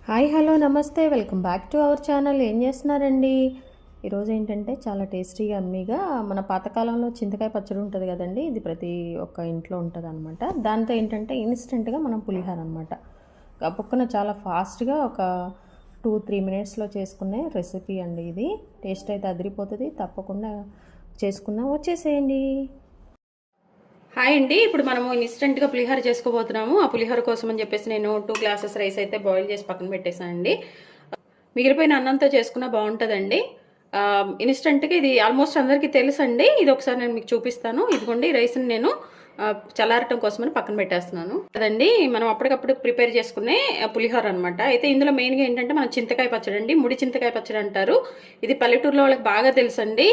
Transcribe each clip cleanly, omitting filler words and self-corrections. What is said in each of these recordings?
Hi hello నమస్తే welcome back to our channel. ఏం చేస్తున్నారండి? ఈరోజు ఏంటంటే చాలా టేస్టీగా అమ్మీగా మన పాతకాలంలో చింతకాయ పచ్చడి ఉంటుంది కదండి, ఇది ప్రతి ఒక్క ఇంట్లో ఉంటుంది అనమాట. దాంతో ఏంటంటే ఇన్స్టెంట్గా మనం పులిహార అనమాట గబుక్కున చాలా ఫాస్ట్గా ఒక 2-3 మినిట్స్లో చేసుకునే రెసిపీ అండి. ఇది టేస్ట్ అయితే అదిరిపోతుంది, తప్పకుండా చేసుకుందాం, వచ్చేసేయండి. హాయ్ అండి, ఇప్పుడు మనము ఇన్స్టెంట్గా పులిహోర చేసుకోబోతున్నాము. ఆ పులిహోర కోసం అని చెప్పేసి నేను 2 గ్లాసెస్ రైస్ అయితే బాయిల్ చేసి పక్కన పెట్టేశానండి. మిగిలిపోయిన అన్నంతో చేసుకున్నా బాగుంటుందండి. ఇన్స్టెంట్గా ఇది ఆల్మోస్ట్ అందరికీ తెలుసండి. ఇది ఒకసారి నేను మీకు చూపిస్తాను. ఇదిగోండి రైస్ని నేను చల్లారటం కోసమని పక్కన పెట్టేస్తున్నాను కదండి. మనం అప్పటికప్పుడు ప్రిపేర్ చేసుకునే పులిహోర అనమాట. అయితే ఇందులో మెయిన్గా ఏంటంటే మనం చింతకాయ పచ్చడి అండి, ముడి చింతకాయ పచ్చడి అంటారు. ఇది పల్లెటూరులో వాళ్ళకి బాగా తెలుసండి.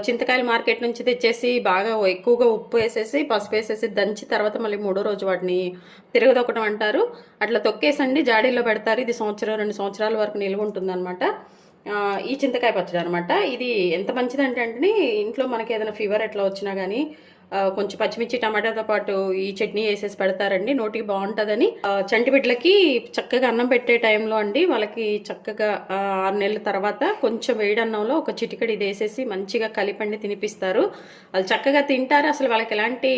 చింతకాయలు మార్కెట్ నుంచి తెచ్చేసి బాగా ఎక్కువగా ఉప్పు వేసేసి పసుపు వేసేసి దంచి తర్వాత మళ్ళీ 3వ రోజు వాటిని తిరగదొక్కడం అంటారు. అట్లా తొక్కేసండి జాడీలో పెడతారు. ఇది 1-2 సంవత్సరాల వరకు నిల్వ ఉంటుంది అనమాట. ఈ చింతకాయ పచ్చడి అనమాట. ఇది ఎంత మంచిదంటే ఇంట్లో మనకి ఏదైనా ఫీవర్ ఎట్లా వచ్చినా కానీ కొంచెం పచ్చిమిర్చి టమాటాతో పాటు ఈ చట్నీ వేసేసి పెడతారండి, నోటికి బాగుంటుందని. చంటి బిడ్డలకి చక్కగా అన్నం పెట్టే టైంలో అండి, వాళ్ళకి చక్కగా 6 నెలల తర్వాత కొంచెం వేడన్నంలో ఒక చిటికడి ఇది వేసేసి మంచిగా కలిపండి తినిపిస్తారు. వాళ్ళు చక్కగా తింటారు, అసలు వాళ్ళకి ఎలాంటి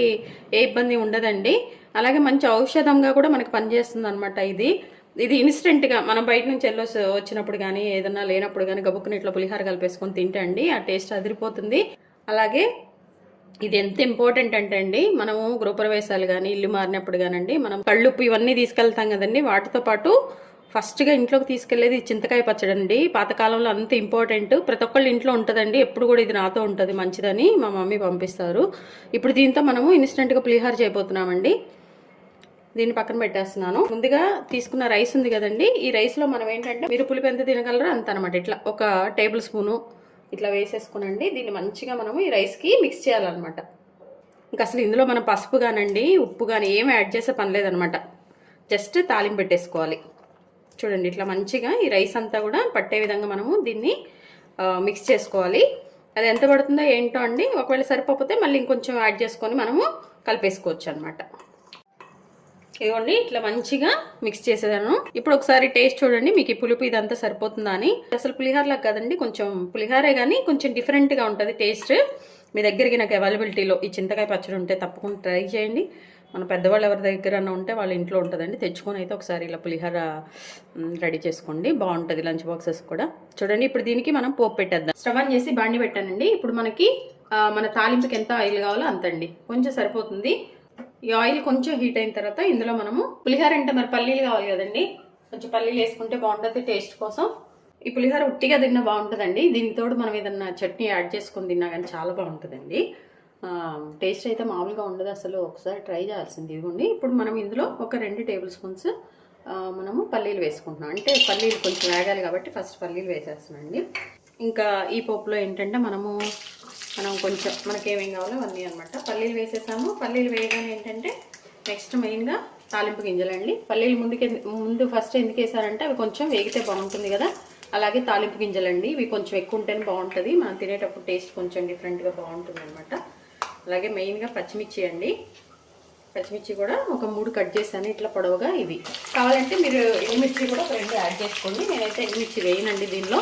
ఏ ఇబ్బంది ఉండదండి. అలాగే మంచి ఔషధంగా కూడా మనకి పనిచేస్తుంది అనమాట. ఇది ఇన్స్టెంట్గా మనం బయట నుంచి వచ్చినప్పుడు కానీ ఏదన్నా లేనప్పుడు కానీ గబుక్కుని ఇట్లా పులిహార కలిపేసుకొని తింటే అండి ఆ టేస్ట్ అదిరిపోతుంది. అలాగే ఇది ఎంత ఇంపార్టెంట్ అంటే అండి, మనము గృహప్రవేశాలు కానీ ఇల్లు మారినప్పుడు కానండి మనం కళ్ళుప్పు ఇవన్నీ తీసుకెళ్తాం కదండి, వాటితో పాటు ఫస్ట్గా ఇంట్లోకి తీసుకెళ్లేది చింతకాయ పచ్చడి అండి. పాతకాలంలో అంత ఇంపార్టెంట్, ప్రతి ఒక్కళ్ళు ఇంట్లో ఉంటుందండి. ఎప్పుడు కూడా ఇది నాతో ఉంటుంది మంచిదని మా మమ్మీ పంపిస్తారు. ఇప్పుడు దీంతో మనము ఇన్స్టెంట్గా పులిహార చేయబోతున్నామండి. దీన్ని పక్కన పెట్టేస్తున్నాను. ముందుగా తీసుకున్న రైస్ ఉంది కదండి, ఈ రైస్లో మనం ఏంటంటే మీరు పులుపు ఎంత తినగలరో అంత అనమాట. ఇట్లా 1 టేబుల్ స్పూను ఇట్లా వేసేసుకునండి. దీన్ని మంచిగా మనము ఈ రైస్కి మిక్స్ చేయాలన్నమాట. ఇంకా అసలు ఇందులో మనం పసుపు కానండి ఉప్పు కానీ ఏమి యాడ్ చేసే పని లేదనమాట. జస్ట్ తాలింపు పెట్టేసుకోవాలి. చూడండి ఇట్లా మంచిగా ఈ రైస్ అంతా కూడా పట్టే విధంగా మనము దీన్ని మిక్స్ చేసుకోవాలి. అది ఎంత పడుతుందో ఏంటో అండి, ఒకవేళ సరిపోతే మళ్ళీ ఇంకొంచెం యాడ్ చేసుకొని మనము కలిపేసుకోవచ్చు అనమాట. ఇదిగోండి ఇట్లా మంచిగా మిక్స్ చేసేదాను. ఇప్పుడు ఒకసారి టేస్ట్ చూడండి, మీకు ఈ పులుపు ఇదంతా సరిపోతుందా అని. అసలు పులిహోరలాగా కదండి, కొంచెం పులిహోరే కానీ కొంచెం డిఫరెంట్గా ఉంటుంది టేస్ట్. మీ దగ్గరికి నాకు అవైలబిలిటీలో ఈ చింతకాయ పచ్చడి ఉంటే తప్పకుండా ట్రై చేయండి. మన పెద్దవాళ్ళు ఎవరి దగ్గర ఉంటే వాళ్ళ ఇంట్లో ఉంటుందండి, తెచ్చుకొని అయితే ఒకసారి ఇలా పులిహోర రెడీ చేసుకోండి, బాగుంటుంది లంచ్ బాక్సెస్ కూడా. చూడండి ఇప్పుడు దీనికి మనం పోపు పెట్టేద్దాం. స్టవ్ ఆన్ చేసి బాండి పెట్టానండి. ఇప్పుడు మనకి మన తాలింపుకి ఎంత ఆయిల్ కావాలో అంతండి, కొంచెం సరిపోతుంది. ఈ ఆయిల్ కొంచెం హీట్ అయిన తర్వాత ఇందులో మనము పులిహోర అంటే మరి పల్లీలు కావాలి కదండి, కొంచెం పల్లీలు వేసుకుంటే బాగుంటుంది టేస్ట్ కోసం. ఈ పులిహోర ఉట్టిగా తిన్నా బాగుంటుందండి, దీనికి తోడు మనం ఏదన్నా చట్నీ యాడ్ చేసుకొని తిన్నా కానీ చాలా బాగుంటుందండి. టేస్ట్ అయితే మామూలుగా ఉండదు అసలు, ఒకసారి ట్రై చేయాల్సింది. ఇదిగోండి ఇప్పుడు మనం ఇందులో ఒక 2 టేబుల్ స్పూన్స్ మనము పల్లీలు వేసుకుంటున్నాం. అంటే పల్లీలు కొంచెం వేగాలి కాబట్టి ఫస్ట్ పల్లీలు వేసేస్తున్నాండి. ఇంకా ఈ పోపులో ఏంటంటే మనం కొంచెం మనకేమేం కావాలో అవన్నీ అనమాట. పల్లీలు వేసేసాము. పల్లీలు వేయగానే ఏంటంటే నెక్స్ట్ మెయిన్గా తాలింపు గింజలండి. పల్లీలు ముందు ఫస్ట్ ఎందుకు వేసారంటే అవి కొంచెం వేగితే బాగుంటుంది కదా, అలాగే తాలింపు గింజలండి ఇవి కొంచెం ఎక్కువ ఉంటేనే బాగుంటుంది, మనం తినేటప్పుడు టేస్ట్ కొంచెం డిఫరెంట్గా బాగుంటుంది అనమాట. అలాగే మెయిన్గా పచ్చిమిర్చి అండి, పచ్చిమిర్చి కూడా ఒక 3 కట్ చేశాను ఇట్లా పొడవుగా. ఇవి కావాలంటే మీరు ఎండుమిర్చి కూడా ఒక 2 యాడ్ చేసుకోండి. నేనైతే ఎండుమిర్చి వేయనండి, దీనిలో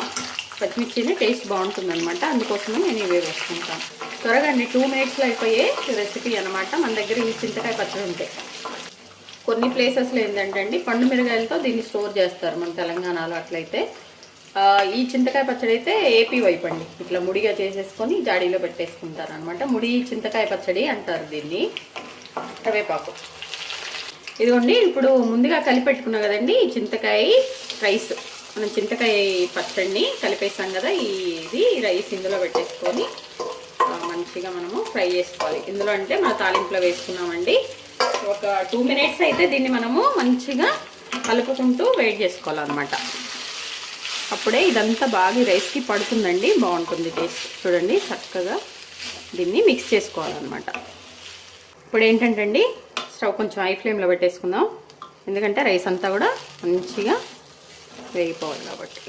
పచ్చిమిర్చినే టేస్ట్ బాగుంటుంది అనమాట, అందుకోసమే నేను ఇవే వేసుకుంటాను. త్వరగా అండి 2 మినిట్స్లో అయిపోయే రెసిపీ అనమాట. మన దగ్గర ఈ చింతకాయ పచ్చడి ఉంటాయి. కొన్ని ప్లేసెస్లో ఏంటంటే అండి పండు మిరగాయలతో దీన్ని స్టోర్ చేస్తారు, మన తెలంగాణలో అట్లయితే. ఈ చింతకాయ పచ్చడి అయితే ఏపీ వైపు అండి, ఇట్లా ముడిగా చేసేసుకొని జాడీలో పెట్టేసుకుంటారు అనమాట. ముడి చింతకాయ పచ్చడి అంటారు దీన్ని. కరివేపాకు ఇదిగోండి ఇప్పుడు ముందుగా కలిపెట్టుకున్నాం కదండి ఈ చింతకాయ రైస్, మనం చింతకాయ పచ్చడిని కలిపేసాం కదా, ఇది రైస్ ఇందులో పెట్టేసుకొని మంచిగా మనము ఫ్రై చేసుకోవాలి. ఇందులో అంటే మన తాలింపులో వేసుకున్నామండి. ఒక 2 మినిట్స్ అయితే దీన్ని మనము మంచిగా కలుపుకుంటూ వెయిట్ చేసుకోవాలన్నమాట. అప్పుడే ఇదంతా బాగా రైస్కి పడుతుందండి, బాగుంటుంది టేస్ట్. చూడండి చక్కగా దీన్ని మిక్స్ చేసుకోవాలన్నమాట. ఇప్పుడు ఏంటంటే అండి స్టవ్ కొంచెం హై ఫ్లేమ్లో పెట్టేసుకుందాం, ఎందుకంటే రైస్ అంతా కూడా మంచిగా వేగిపోవాలి కాబట్టి.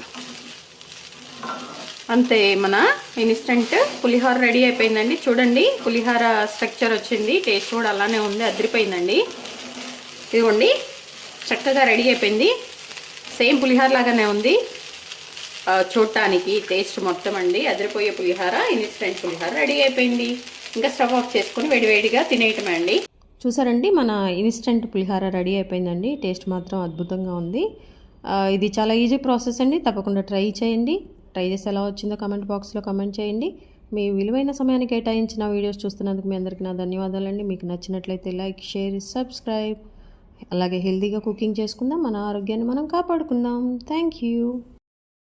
అంతే, మన ఇన్స్టెంట్ పులిహోర రెడీ అయిపోయిందండి. చూడండి పులిహోర స్ట్రక్చర్ వచ్చింది, టేస్ట్ కూడా అలానే ఉంది, అదిరిపోయిందండి. ఇదిగోండి చక్కగా రెడీ అయిపోయింది. సేమ్ పులిహార లాగానే ఉంది చూడటానికి. టేస్ట్ మొత్తం అండి అదిరిపోయే పులిహార, ఇన్స్టెంట్ పులిహార రెడీ అయిపోయింది. ఇంకా స్టవ్ ఆఫ్ చేసుకొని వేడివేడిగా తినేయటమే అండి. చూసారండి, మన ఇన్స్టెంట్ పులిహార రెడీ అయిపోయిందండి. టేస్ట్ మాత్రం అద్భుతంగా ఉంది. ఇది చాలా ఈజీ ప్రాసెస్ అండి. తప్పకుండా ట్రై చేయండి. ట్రై చేసి ఎలా వచ్చిందో కామెంట్ బాక్స్లో కామెంట్ చేయండి. మీ విలువైన సమయాన్ని కేటాయించిన వీడియోస్ చూస్తున్నందుకు మీ అందరికీ నా ధన్యవాదాలండి. మీకు నచ్చినట్లయితే లైక్, షేర్, సబ్స్క్రైబ్. అలాగే హెల్తీగా కుకింగ్ చేసుకుందాం, మన ఆరోగ్యాన్ని మనం కాపాడుకుందాం. Thank you.